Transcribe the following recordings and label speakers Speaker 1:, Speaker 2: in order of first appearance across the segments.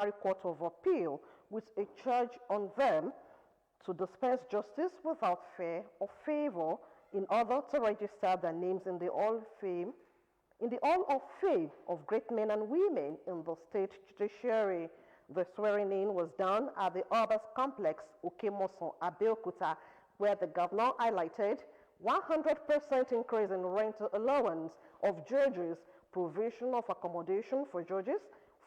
Speaker 1: Court of Appeal with a charge on them to dispense justice without fear or favor in order to register their names in the Hall of Fame of great men and women in the state judiciary. The swearing-in was done at the Orbis Complex, Okemoson, Abeokuta, where the governor highlighted 100% increase in rental allowance of judges, provision of accommodation for judges,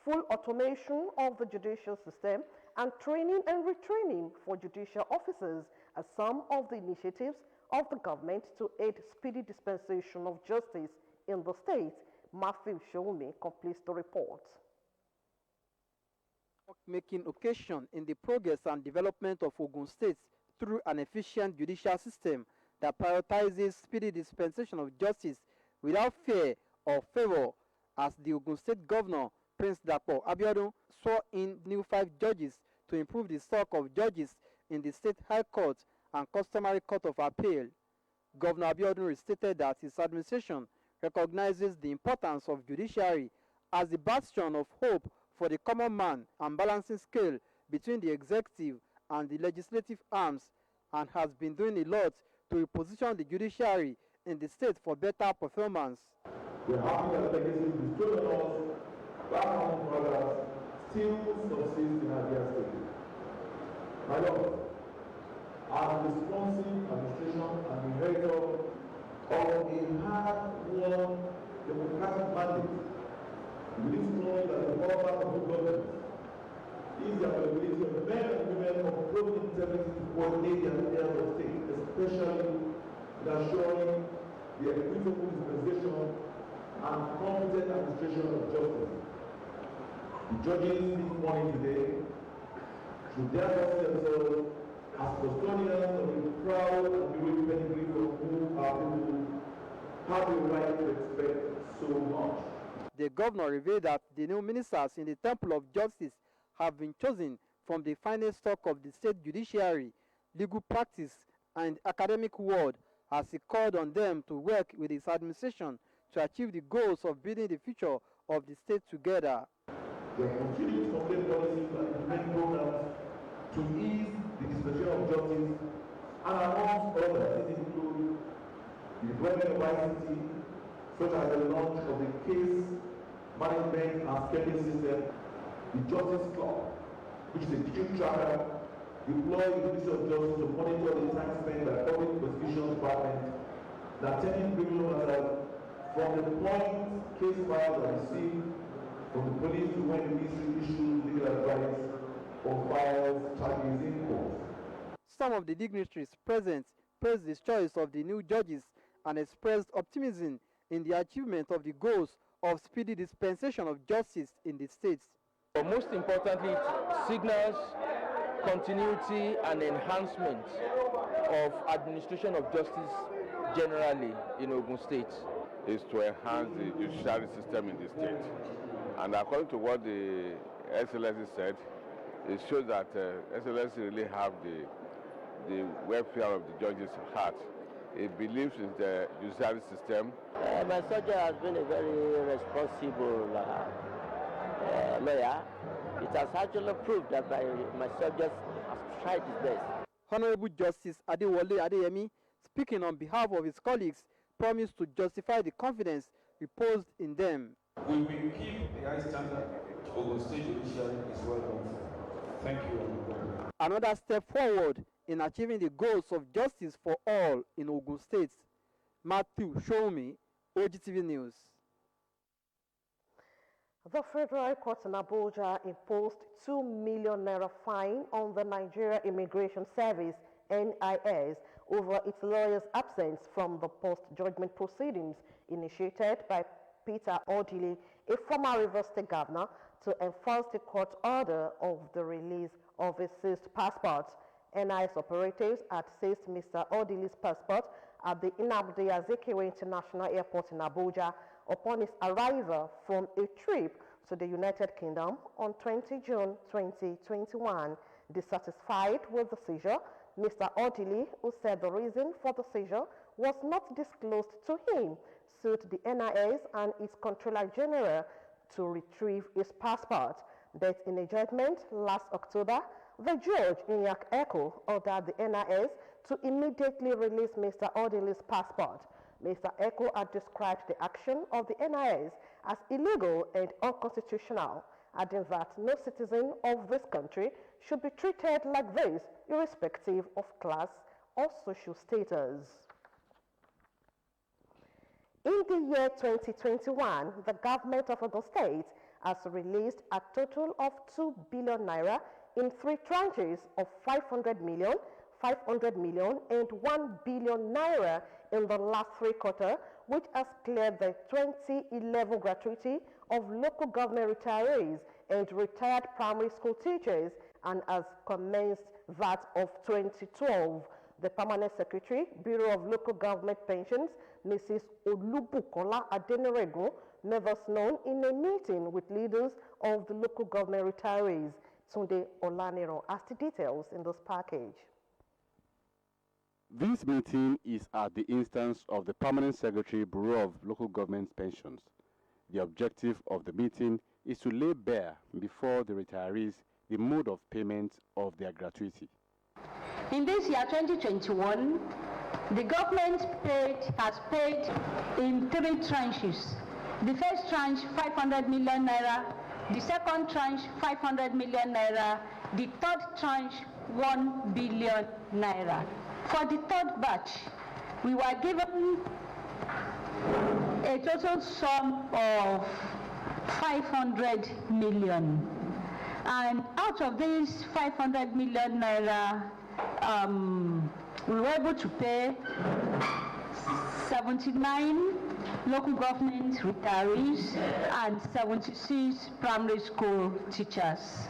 Speaker 1: full automation of the judicial system, and training and retraining for judicial officers as some of the initiatives of the government to aid speedy dispensation of justice in the state. Matthew Shulme completes the report.
Speaker 2: Making occasion in the progress and development of Ogun State through an efficient judicial system that prioritizes speedy dispensation of justice without fear or favor, as the Ogun State Governor Prince Dapo Abiodun swore in new 5 judges to improve the stock of judges in the State High Court and Customary Court of Appeal. Governor Abiodun restated that his administration recognizes the importance of judiciary as the bastion of hope for the common man and balancing scale between the executive and the legislative arms, and has been doing a lot to reposition the judiciary in the state for better performance.
Speaker 3: We are happy that the legacy bestowed on us by our brothers still subsists in Abia State. My Lord, as responsive administration and inheritor of a hard-won democratic mandate, we need to know that the power of good government is the ability of men and women of proven integrity to coordinate their affairs of state, especially in assuring the equitable dispensation and competent administration of justice. The judges this morning today should therefore see themselves as custodians of the proud and heroic pedigree of whom our people have the right to expect so much.
Speaker 2: The governor revealed that the new ministers in the Temple of Justice have been chosen from the finest stock of the state judiciary, legal practice, and academic world, as he called on them to work with his administration to achieve the goals of building the future of the state together.
Speaker 3: They are continuing to complete policies and implement programs to ease the dispensation of justice, and amongst others, these include the deployment of ICT, such as the launch of the case management and scheduling system, the Justice Club, which is a digital tracker deployed in the Ministry of Justice to monitor the time spent by public prosecution department, the attending criminal matters from the point case files are received from the police to when the ministry issues legal advice or files charges in court.
Speaker 2: Some of the dignitaries present praised the choice of the new judges and expressed optimism in the achievement of the goals of speedy dispensation of justice in the states.
Speaker 4: But most importantly, it signals continuity and enhancement of administration of justice generally in Ogun State.
Speaker 5: Is to enhance the judiciary system in the state. And according to what the SLSC said, it shows that SLSC really have the welfare of the judges at heart. It believes in the judiciary system.
Speaker 6: My subject has been a very responsible lawyer. It has actually proved that my subject has tried his best.
Speaker 2: Honorable Justice Adewale Adeyemi, speaking on behalf of his colleagues, promised to justify the confidence reposed in them.
Speaker 7: We will keep the high standard Ogun State Judiciary is well done for. Thank you.
Speaker 2: Another step forward in achieving the goals of justice for all in Ogun State. Matthew Shulme, Ogtv News.
Speaker 1: The Federal Court in Abuja imposed 2 million naira fine on the Nigeria Immigration Service NIS over its lawyer's absence from the post-judgment proceedings initiated by Peter Odili, a former Rivers State governor, to enforce the court order of the release of a seized passport. NIS operatives had seized Mr. Odili's passport at the Nnamdi Azikiwe International Airport in Abuja upon his arrival from a trip to the United Kingdom on 20 June 2021. Dissatisfied with the seizure, Mr. Odili, who said the reason for the seizure was not disclosed to him, sued the NIS and its Controller General to retrieve his passport. But in a judgment last October, the judge in Abeokuta ordered the NIS to immediately release Mr. Odili's passport. Mr. Eko had described the action of the NIS as illegal and unconstitutional, adding that no citizen of this country should be treated like this, irrespective of class or social status. In the year 2021, the government of Ogun State has released a total of 2 billion naira in 3 tranches of 500 million, 500 million, and 1 billion naira in the last 3 quarters, which has cleared the 2011 gratuity of local government retirees and retired primary school teachers and has commenced that of 2012. The Permanent Secretary, Bureau of Local Government Pensions, Mrs. Olubukola Adeneregu, made us known in a meeting with leaders of the local government retirees. Tunde Olaniro has the details in this package.
Speaker 8: This meeting is at the instance of the Permanent Secretary, Bureau of Local Government Pensions. The objective of the meeting is to lay bare before the retirees the mode of payment of their gratuity.
Speaker 9: In this year 2021, the government has paid in 3 tranches. The first tranche 500 million naira, the second tranche 500 million naira, the third tranche 1 billion naira. For the third batch, we were given a total sum of 500 million. And out of these 500 million naira, we were able to pay 79 local government retirees and 76 primary school teachers.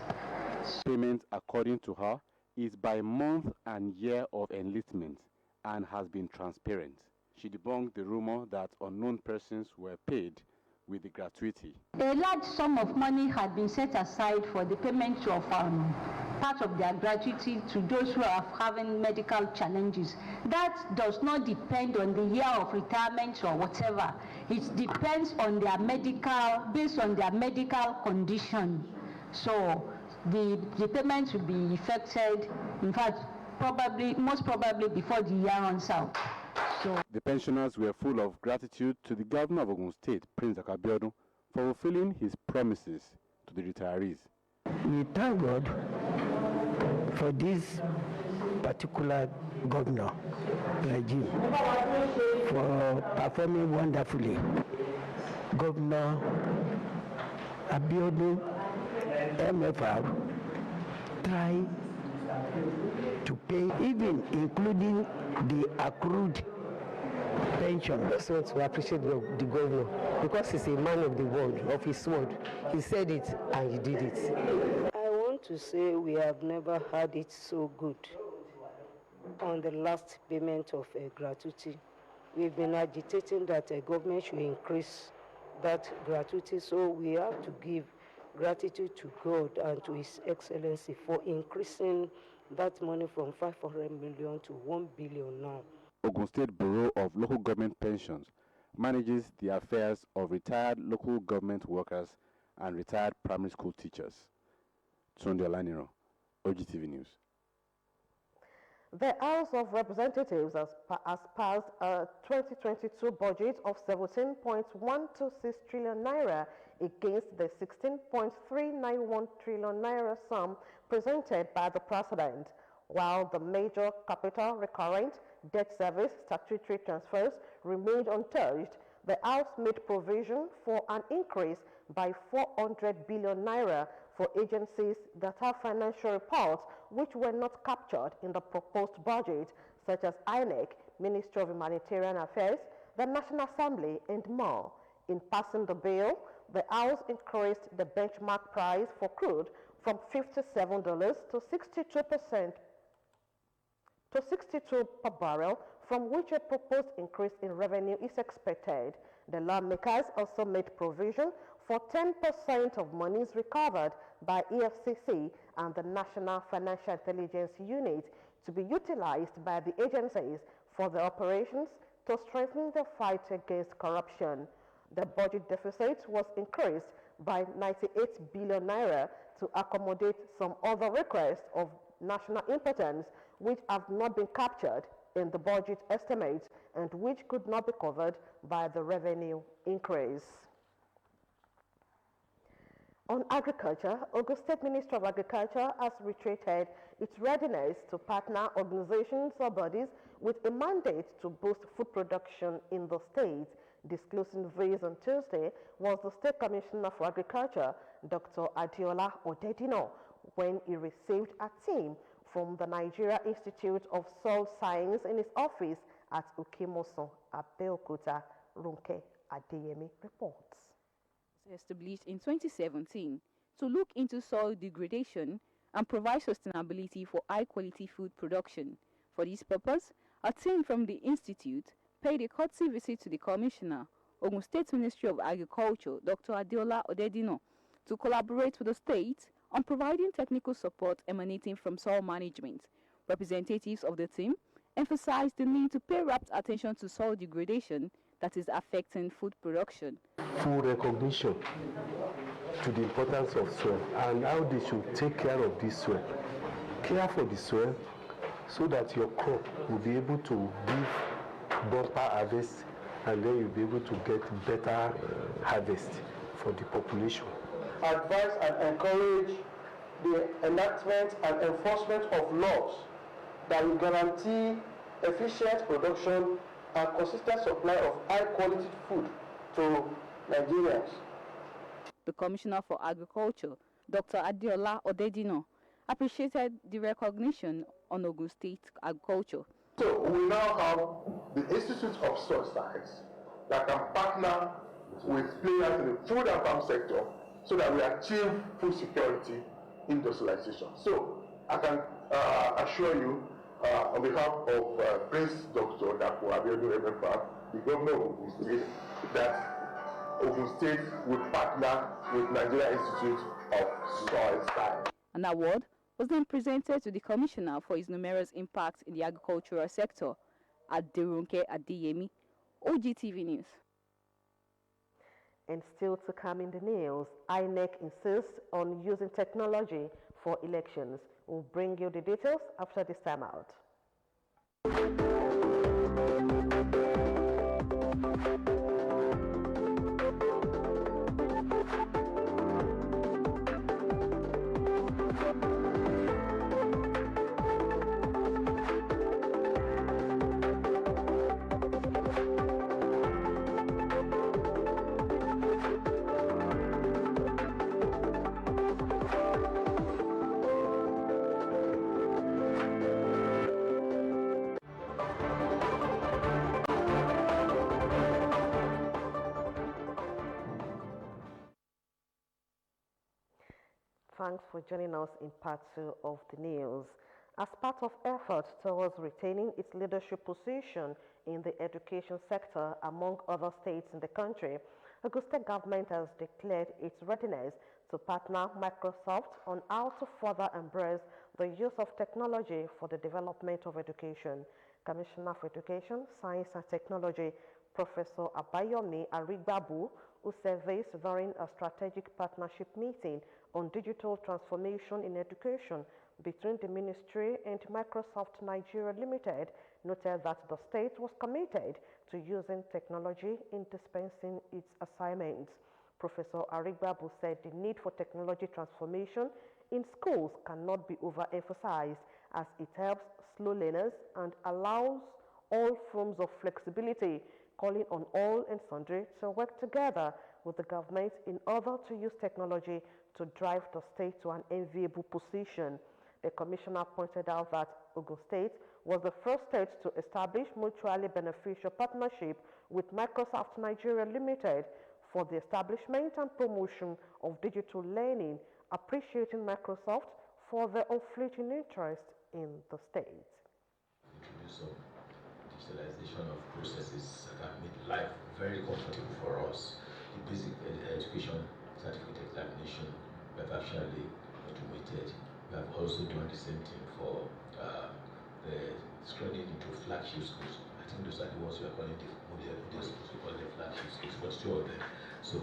Speaker 8: Payment, according to her, is by month and year of enlistment and has been transparent. She debunked the rumor that unknown persons were paid with the gratuity.
Speaker 9: A large sum of money had been set aside for the payment of part of their gratuity to those who are having medical challenges. That does not depend on the year of retirement or whatever. It depends on their based on their medical condition. So the payment will be effected, in fact, most probably before the year runs out. So
Speaker 8: the pensioners were full of gratitude to the governor of Ogun State, Prince Abeokuta, for fulfilling his promises to the retirees.
Speaker 10: We thank God for this particular governor regime for performing wonderfully. Governor Abeokuta MFR try to pay, even including the accrued pension.
Speaker 11: I just want to appreciate the governor because he's a man of the word, of his word. He said it and he did it. I want to say we have never had it so good on the last payment of gratuity. We've been agitating that government should increase that gratuity, so we have to give gratitude to God and to His Excellency for increasing that money from 500 million to 1 billion now.
Speaker 8: Ogun State Bureau of Local Government Pensions manages the affairs of retired local government workers and retired primary school teachers. Tunde Olaniro, Ogtv News.
Speaker 1: The House of Representatives has passed a 2022 budget of 17.126 trillion naira against the 16.391 trillion naira sum presented by the President, while the major capital recurrent debt service statutory transfers remained untouched. The House made provision for an increase by 400 billion naira for agencies that have financial reports which were not captured in the proposed budget, such as INEC, Ministry of Humanitarian Affairs, the National Assembly, and more. In passing the bill, the House increased the benchmark price for crude from $57 to 62 per barrel, from which a proposed increase in revenue is expected. The lawmakers also made provision for 10% of monies recovered by EFCC and the National Financial Intelligence Unit to be utilized by the agencies for their operations to strengthen the fight against corruption. The budget deficit was increased by 98 billion naira to accommodate some other requests of national importance which have not been captured in the budget estimates and which could not be covered by the revenue increase. On agriculture, Ogun State Ministry of Agriculture has reiterated its readiness to partner organizations or bodies with a mandate to boost food production in the state. Disclosing this on Tuesday was the State Commissioner for Agriculture, Dr. Adeola Odedino, when he received a team from the Nigeria Institute of Soil Science in his office at Ukimoso, Abeokuta. Runke Adeyemi reports.
Speaker 12: Established in 2017 to look into soil degradation and provide sustainability for high-quality food production. For this purpose, a team from the institute paid a courtesy visit to the Commissioner, Ogun State Ministry of Agriculture, Dr. Adeola Odedino, to collaborate with the state on providing technical support emanating from soil management. Representatives of the team emphasized the need to pay rapt attention to soil degradation that is affecting food production.
Speaker 13: Full recognition to the importance of soil and how they should take care of this soil. Care for the soil so that your crop will be able to give bumper harvest and then you'll be able to get better harvest for the population.
Speaker 14: Advise and encourage the enactment and enforcement of laws that will guarantee efficient production and consistent supply of high-quality food to Nigerians.
Speaker 12: The Commissioner for Agriculture, Dr. Adeola Odedino, appreciated the recognition on Ogun State agriculture.
Speaker 15: So we now have the Institute of Soil Science that can partner with players in the food and farm sector so that we achieve food security industrialization. So I can assure you on behalf of Prince Dr. Dapo Abiodun MFR, the governor of Ogun State, that Ogun State would partner with Nigeria Institute of Soil Science.
Speaker 12: An award was then presented to the Commissioner for his numerous impacts in the agricultural sector at Derunke Adeyemi, Ogtv News.
Speaker 1: And still to come in the news, INEC insists on using technology for elections. We'll bring you the details after this time out. Thanks for joining us in part 2 of the news. As part of efforts towards retaining its leadership position in the education sector among other states in the country, Ogun State government has declared its readiness to partner Microsoft on how to further embrace the use of technology for the development of education. Commissioner for Education, Science and Technology, Professor Abayomi Arigbabu, who said this during a strategic partnership meeting on digital transformation in education between the ministry and Microsoft Nigeria Limited, noted that the state was committed to using technology in dispensing its assignments. Professor Arigbabu said the need for technology transformation in schools cannot be overemphasized as it helps slow learners and allows all forms of flexibility, calling on all and sundry to work together with the government in order to use technology to drive the state to an enviable position. The commissioner pointed out that Ogun State was the first state to establish mutually beneficial partnership with Microsoft Nigeria Limited for the establishment and promotion of digital learning, appreciating Microsoft for their unfleeting interest in the state.
Speaker 16: Introduce digitalization of processes that make life very comfortable for us. The basic education certificate examination we have actually automated. We have also done the same thing for the screening into flagship schools. I think those are the ones we are calling the model schools. We call them flagship schools, but two of them. So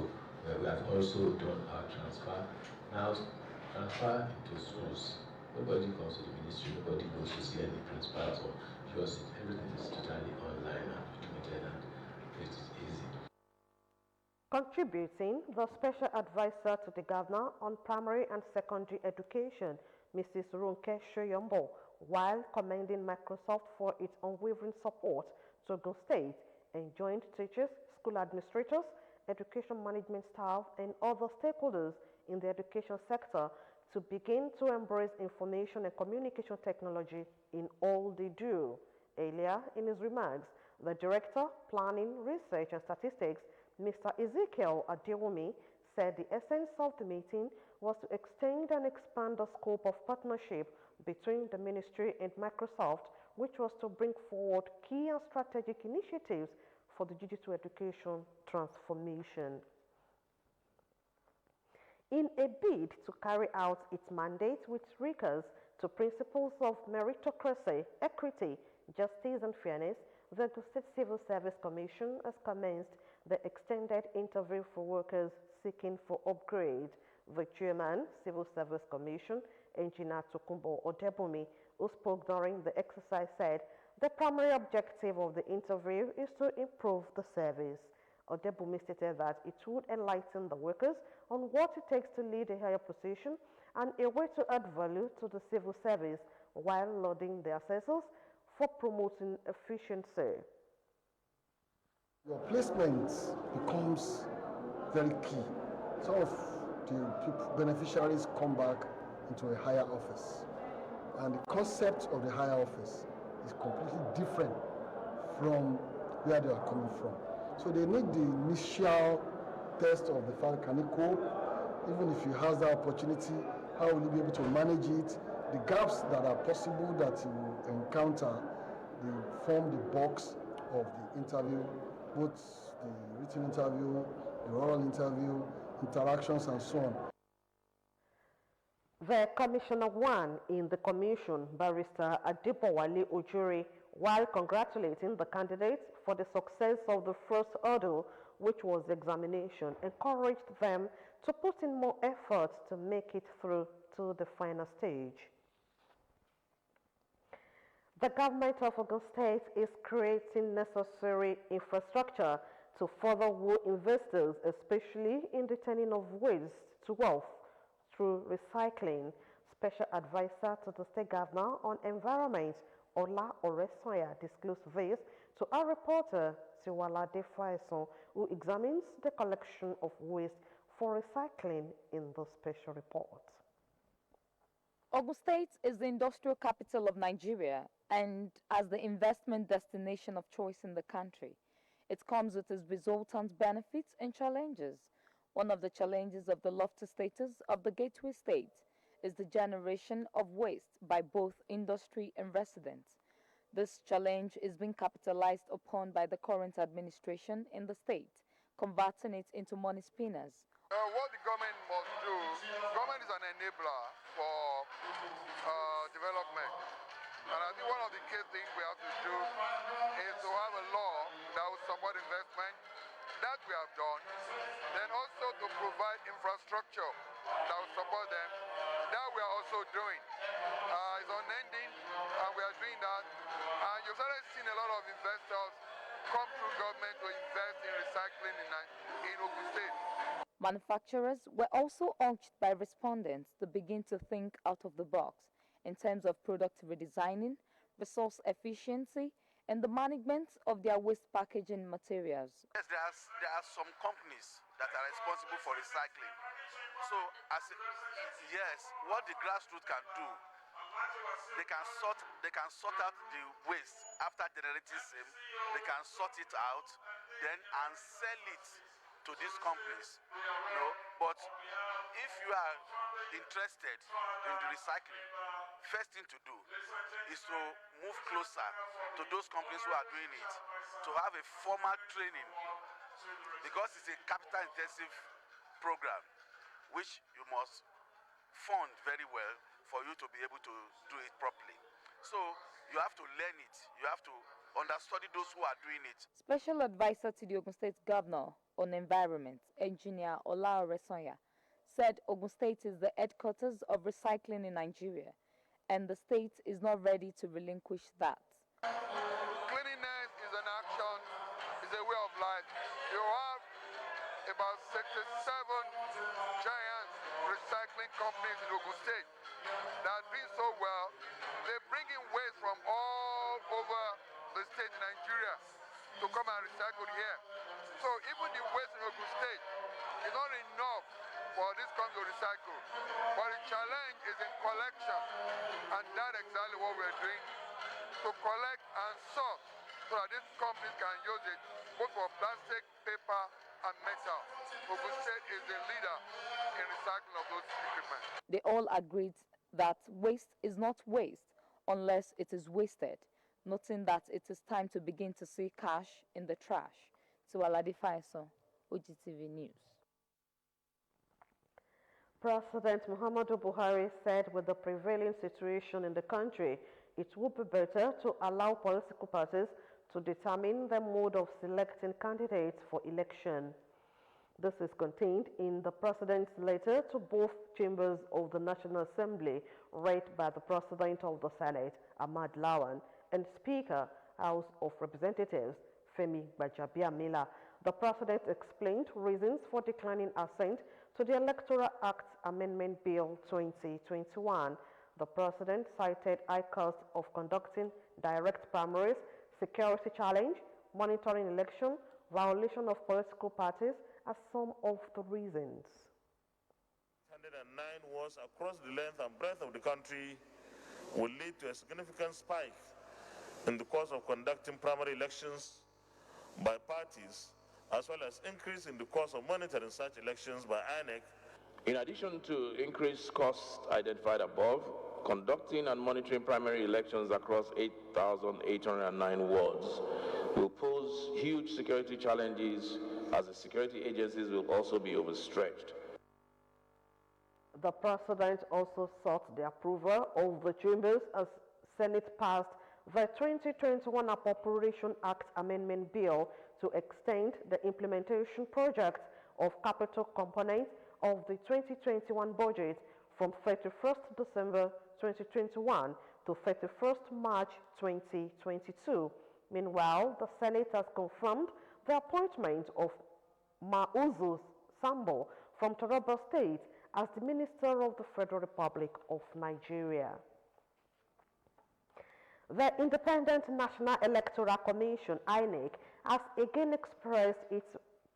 Speaker 16: We have also done our transfer. Now, transfer into schools. Nobody comes to the ministry, nobody goes to see any principals or because everything is totally online and automated and it is easy.
Speaker 1: Contributing, the special advisor to the governor on primary and secondary education, Mrs. Runke Shoyombo, while commending Microsoft for its unwavering support to Ogun State, enjoined teachers, school administrators, education management staff, and other stakeholders in the education sector to begin to embrace information and communication technology in all they do. Earlier in his remarks, the Director, Planning, Research and Statistics, Mr. Ezekiel Adewumi, said the essence of the meeting was to extend and expand the scope of partnership between the ministry and Microsoft, which was to bring forward key and strategic initiatives for the digital education transformation. In a bid to carry out its mandate with rigors to principles of meritocracy, equity, justice and fairness, the Ogun State Civil Service Commission has commenced the extended interview for workers seeking for upgrade. The chairman, Civil Service Commission, Engineer Tokumbo Odebumi, who spoke during the exercise, said the primary objective of the interview is to improve the service. Odebumi stated that it would enlighten the workers on what it takes to lead a higher position and a way to add value to the civil service while lauding the assessors for promoting efficiency.
Speaker 17: Your placement becomes very key. Some of the beneficiaries come back into a higher office, and the concept of the higher office is completely different from where they are coming from. So they need the initial test of the fact, can it cope? Even if he has that opportunity, how will he be able to manage it? The gaps that are possible that he will encounter, they form the box of the interview, both the written interview, the oral interview, interactions and so on.
Speaker 1: The Commissioner One in the Commission, Barrister Adebowale Ojuri, while congratulating the candidates for the success of the first hurdle, which was the examination, encouraged them to put in more effort to make it through to the final stage. The government of Ogun State is creating necessary infrastructure to further woo investors, especially in the turning of waste to wealth through recycling. Special advisor to the state governor on environment, Ola Oresoya, disclosed this to our reporter, Tiwala Defaiso, who examines the collection of waste for recycling in the special report.
Speaker 18: Ogun State is the industrial capital of Nigeria and as the investment destination of choice in the country. It comes with its resultant benefits and challenges. One of the challenges of the lofty status of the gateway state is the generation of waste by both industry and residents. This challenge is being capitalized upon by the current administration in the state, converting it into money spinners.
Speaker 19: What the government must do, government is an enabler for development. And I think one of the key things we have to do is to have a law that will support investment. That we have done. Then also to provide infrastructure that will support them. That we are also doing. It's unending, and we are doing that. And you've started seeing a lot of investors come through government to invest in recycling in Ogun State.
Speaker 18: Manufacturers were also urged by respondents to begin to think out of the box in terms of product redesigning, resource efficiency, and the management of their waste packaging materials.
Speaker 20: Yes, there are some companies that are responsible for recycling. So, yes, what the grassroots can do, they can sort out the waste after generating same. They can sort it out, then and sell it to these companies. But if you are interested in the recycling, first thing to do is to move closer to those companies who are doing it, to have a formal training, because it's a capital intensive program which you must fund very well for you to be able to do it properly. So you have to learn it, you have to understudy those who are doing it.
Speaker 18: Special advisor to the Ogun State Governor on Environment, Engineer Olaore Sonya, said Ogun State is the headquarters of recycling in Nigeria, and the state is not ready to relinquish that.
Speaker 19: Cleanliness is an action, is a way of life. You have about 67 giant recycling companies in Ogun State that are doing so well. They bring in waste from all over the state in Nigeria to come and recycle here. So even the waste in Ogun State is not enough for this company to recycle. But the challenge is in collection, and that's exactly what we're doing, to collect and sort so that these companies can use it both for plastic, paper, and metal. Ogun State is the leader in recycling of those equipment.
Speaker 18: They all agreed that waste is not waste unless it is wasted, noting that it is time to begin to see cash in the trash. To Alade Faiso, Ogtv News.
Speaker 1: President Muhammadu Buhari said with the prevailing situation in the country, it would be better to allow political parties to determine the mode of selecting candidates for election. This is contained in the President's letter to both chambers of the National Assembly, read by the President of the Senate, Ahmad Lawan, and Speaker, House of Representatives, Femi Gbajabiamila. The President explained reasons for declining assent to the Electoral Act Amendment Bill 2021. The President cited high cost of conducting direct primaries, security challenge, monitoring election, violation of political parties as some of the reasons.
Speaker 21: 109 wards across the length and breadth of the country will lead to a significant spike in the cost of conducting primary elections by parties, as well as increase in the cost of monitoring such elections by INEC.
Speaker 22: In addition to increased costs identified above, conducting and monitoring primary elections across 8,809 wards will pose huge security challenges, as the security agencies will also be overstretched.
Speaker 1: The President also sought the approval of the chambers as Senate passed the 2021 Appropriation Act Amendment Bill to extend the implementation project of capital components of the 2021 budget from 31st December 2021 to 31st March 2022. Meanwhile, the Senate has confirmed the appointment of Mauzu Sambo from Taraba State as the Minister of the Federal Republic of Nigeria. The Independent National Electoral Commission, INEC, has again expressed its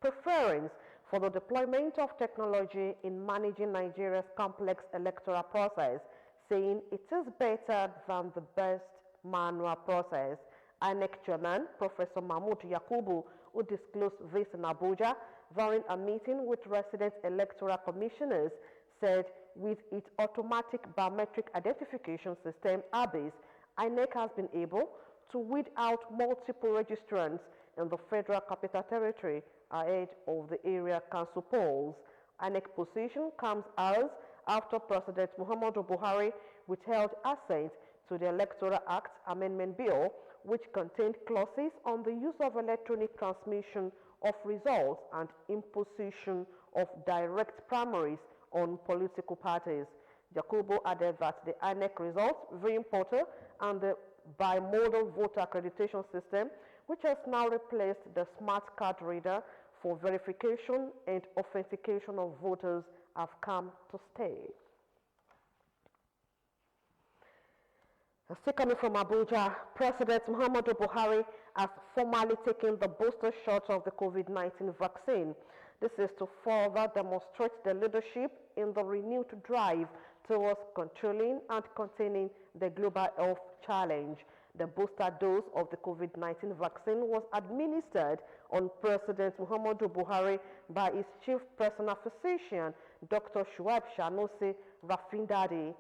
Speaker 1: preference for the deployment of technology in managing Nigeria's complex electoral process, saying it is better than the best manual process. INEC Chairman, Professor Mahmoud Yakubu, who disclosed this in Abuja during a meeting with resident electoral commissioners, said with its automatic biometric identification system, ABIS, INEC has been able to weed out multiple registrants in the Federal Capital Territory ahead of the area council polls. INEC position comes as after President Muhammadu Buhari withheld assent to the Electoral Act Amendment Bill, which contained clauses on the use of electronic transmission of results and imposition of direct primaries on political parties. Jacobo added that the INEC results, viewing portal, and the bimodal voter accreditation system, which has now replaced the smart card reader for verification and authentication of voters, have come to stay. Still coming from Abuja, President Muhammadu Buhari has formally taken the booster shot of the COVID-19 vaccine. This is to further demonstrate the leadership in the renewed drive towards controlling and containing the global health challenge. The booster dose of the COVID-19 vaccine was administered on President Muhammadu Buhari by his chief personal physician, Dr. Shuaib Shanusi Rafindadi.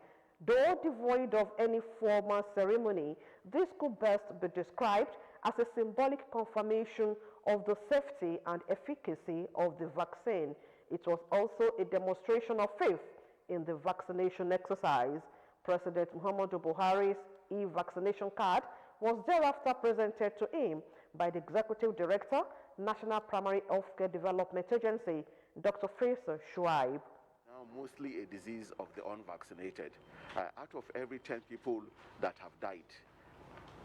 Speaker 1: Though devoid of any formal ceremony, this could best be described as a symbolic confirmation of the safety and efficacy of the vaccine. It was also a demonstration of faith in the vaccination exercise. President Muhammadu Buhari's e-vaccination card was thereafter presented to him by the Executive Director, National Primary Healthcare Development Agency, Dr. Faisal Shuaib.
Speaker 3: Now mostly a disease of the unvaccinated. Out of every 10 people that have died,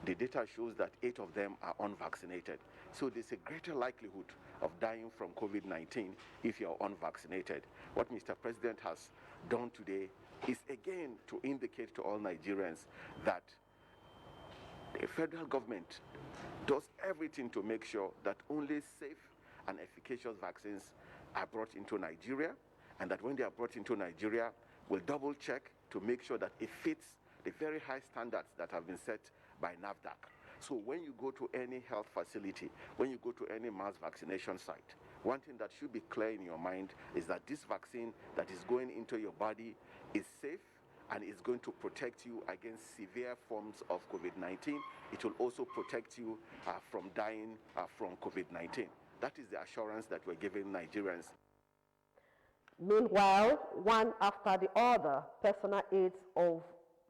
Speaker 3: the data shows that 8 of them are unvaccinated. So there's a greater likelihood of dying from COVID-19 if you're unvaccinated. What Mr. President has done today is again to indicate to all Nigerians that the federal government does everything to make sure that only safe and efficacious vaccines are brought into Nigeria, and that when they are brought into Nigeria, we'll double check to make sure that it fits the very high standards that have been set by NAFDAC. So when you go to any health facility, when you go to any mass vaccination site, one thing that should be clear in your mind is that this vaccine that is going into your body is safe and is going to protect you against severe forms of COVID-19. It will also protect you from dying from COVID-19. That is the assurance that we're giving Nigerians.
Speaker 1: Meanwhile, one after the other, personal aides of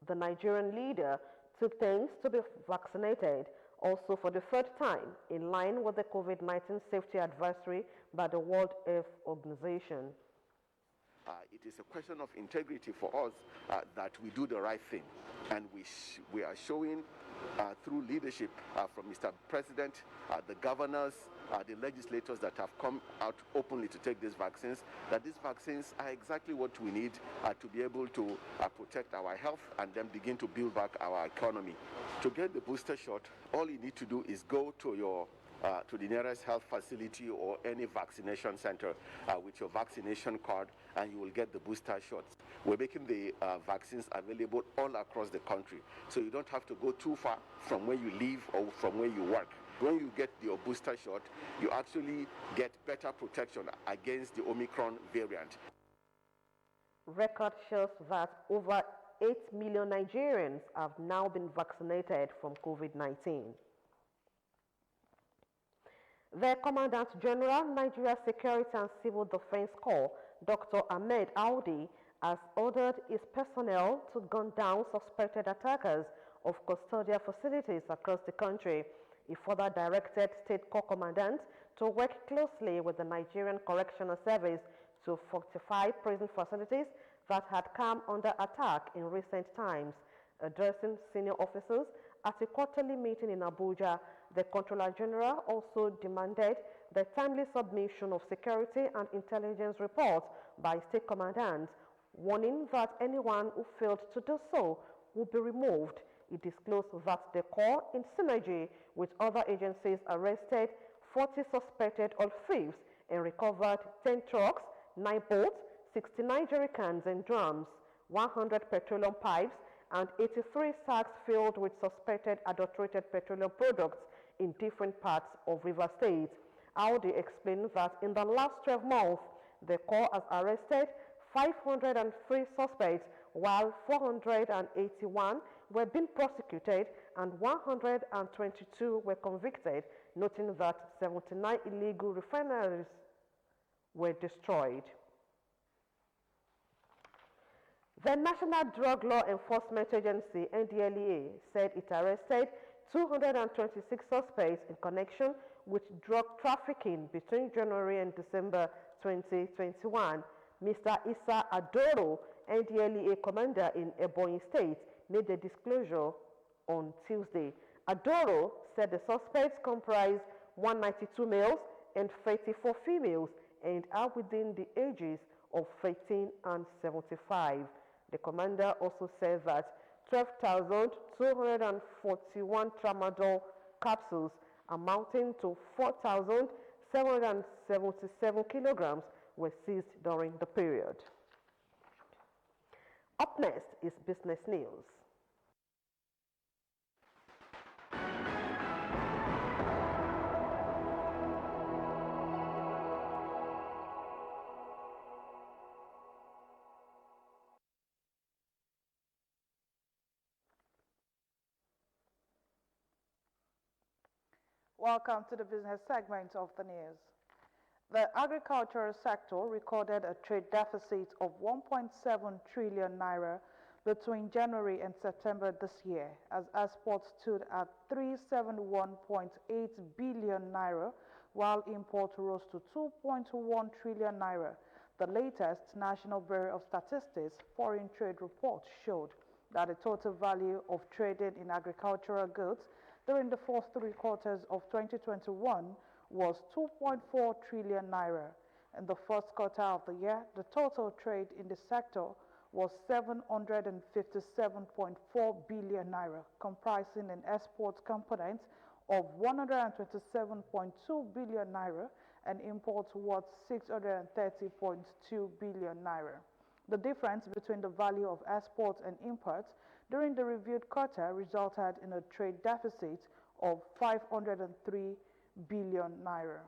Speaker 1: the Nigerian leader took things to be vaccinated, also for the third time, in line with the COVID-19 safety advisory by the World Health Organization.
Speaker 3: It is a question of integrity for us that we do the right thing, and we are showing through leadership from Mr. President, the governors, the legislators that have come out openly to take these vaccines, that these vaccines are exactly what we need to be able to protect our health and then begin to build back our economy. To get the booster shot, all you need to do is go to the nearest health facility or any vaccination center with your vaccination card, and you will get the booster shots. We're making the vaccines available all across the country, so you don't have to go too far from where you live or from where you work. When you get your booster shot, you actually get better protection against the Omicron variant.
Speaker 1: Record shows that over 8 million Nigerians have now been vaccinated from COVID-19. The Commandant General, Nigeria Security and Civil Defense Corps, Dr. Ahmed Audi, has ordered his personnel to gun down suspected attackers of custodial facilities across the country. He further directed State Corps Commandants to work closely with the Nigerian Correctional Service to fortify prison facilities that had come under attack in recent times. Addressing senior officers at a quarterly meeting in Abuja, the Controller General also demanded the timely submission of security and intelligence reports by state commandants, warning that anyone who failed to do so would be removed. It disclosed that the Corps, in synergy with other agencies, arrested 40 suspected oil thieves and recovered 10 trucks, 9 boats, 69 jerrycans and drums, 100 petroleum pipes, and 83 sacks filled with suspected adulterated petroleum products in different parts of River State. Audi explained that in the last 12 months, the Corps has arrested 503 suspects, while 481 were being prosecuted and 122 were convicted, noting that 79 illegal refineries were destroyed. The National Drug Law Enforcement Agency, NDLEA, said it arrested 226 suspects in connection with drug trafficking between January and December 2021. Mr. Issa Adoro, NDLEA commander in Ebonyi State, made the disclosure on Tuesday. Adoro said the suspects comprise 192 males and 34 females and are within the ages of 13 and 75. The commander also said that 12,241 tramadol capsules amounting to 4,777 kilograms were seized during the period. Up next is business news.
Speaker 4: Welcome to the business segment of the news. The agricultural sector recorded a trade deficit of 1.7 trillion naira between January and September this year, as exports stood at 371.8 billion naira, while import rose to 2.1 trillion naira. The latest National Bureau of Statistics Foreign Trade Report showed that the total value of traded in agricultural goods during the first 3 quarters of 2021 was 2.4 trillion naira. In the first quarter of the year, the total trade in the sector was 757.4 billion naira, comprising an export component of 127.2 billion naira and imports worth 630.2 billion naira. The difference between the value of exports and imports during the reviewed quarter resulted in a trade deficit of 503 billion naira.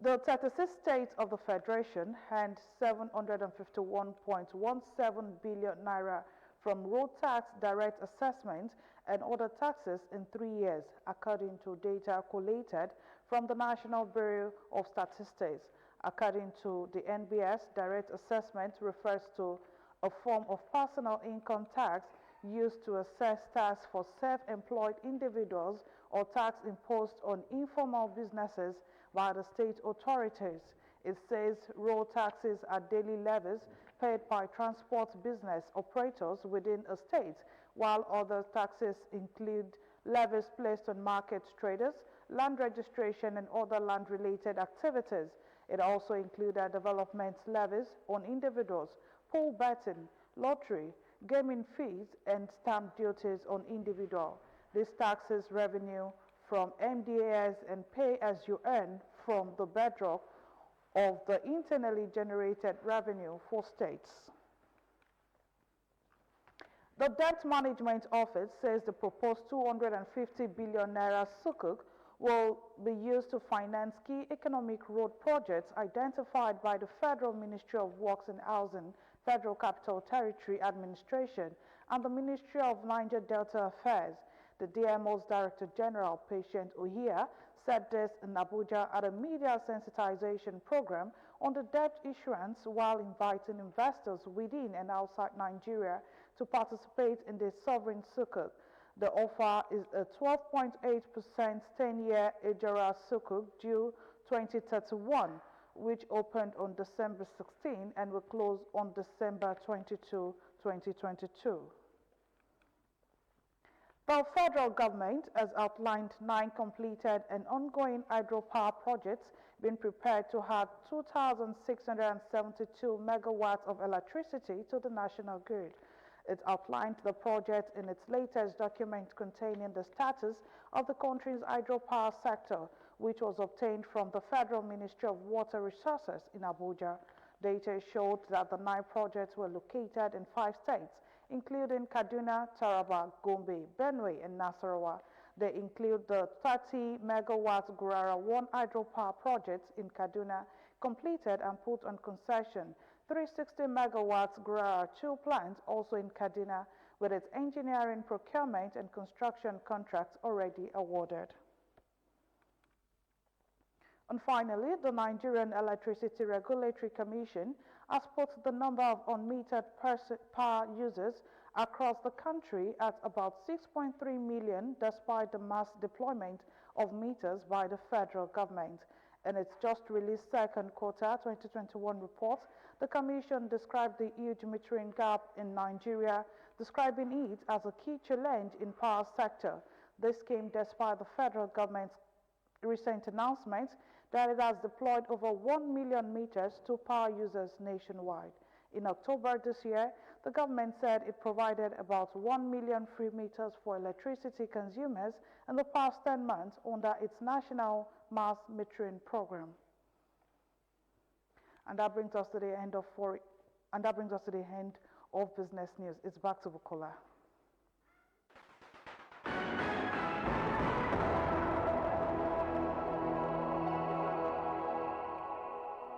Speaker 4: The 36 states of the Federation earned 751.17 billion naira from road tax, direct assessment, and other taxes in 3 years, according to data collated from the National Bureau of Statistics. According to the NBS, direct assessment refers to a form of personal income tax used to assess tax for self-employed individuals or tax imposed on informal businesses by the state authorities. It says road taxes are daily levies paid by transport business operators within a state, while other taxes include levies placed on market traders, land registration, and other land-related activities. It also included development levies on individuals, pool betting, lottery, gaming fees, and stamp duties on individual. These taxes revenue from MDAs and pay-as-you-earn from the bedrock of the internally generated revenue for states. The Debt Management Office says the proposed 250 billion naira sukuk will be used to finance key economic road projects identified by the Federal Ministry of Works and Housing, Federal Capital Territory Administration, and the Ministry of Niger Delta Affairs. The DMO's Director General, Patient Ohia, said this in Abuja at a media sensitization program on the debt issuance while inviting investors within and outside Nigeria to participate in the sovereign sukuk. The offer is a 12.8% 10-year Ejara sukuk due 2031, which opened on December 16 and will close on December 22, 2022. The federal government has outlined 9 completed and ongoing hydropower projects being prepared to add 2,672 megawatts of electricity to the national grid. It outlined the project in its latest document containing the status of the country's hydropower sector, which was obtained from the Federal Ministry of Water Resources in Abuja. Data showed that the 9 projects were located in 5 states, including Kaduna, Taraba, Gombe, Benue, and Nasarawa. They include the 30 megawatt Gurara 1 hydropower project in Kaduna, completed and put on concession, 360 megawatts Gurara 2 plant also in Kaduna, with its engineering, procurement, and construction contracts already awarded. And finally, the Nigerian Electricity Regulatory Commission has put the number of unmetered power users across the country at about 6.3 million, despite the mass deployment of meters by the federal government. In its just released second quarter 2021 report, the Commission described the huge metering gap in Nigeria, describing it as a key challenge in power sector. This came despite the federal government's recent announcement that it has deployed over 1 million meters to power users nationwide. In October this year, the government said it provided about 1 million free meters for electricity consumers in the past 10 months under its national mass metering program. And that brings us to the end of business news. It's back to Bukola.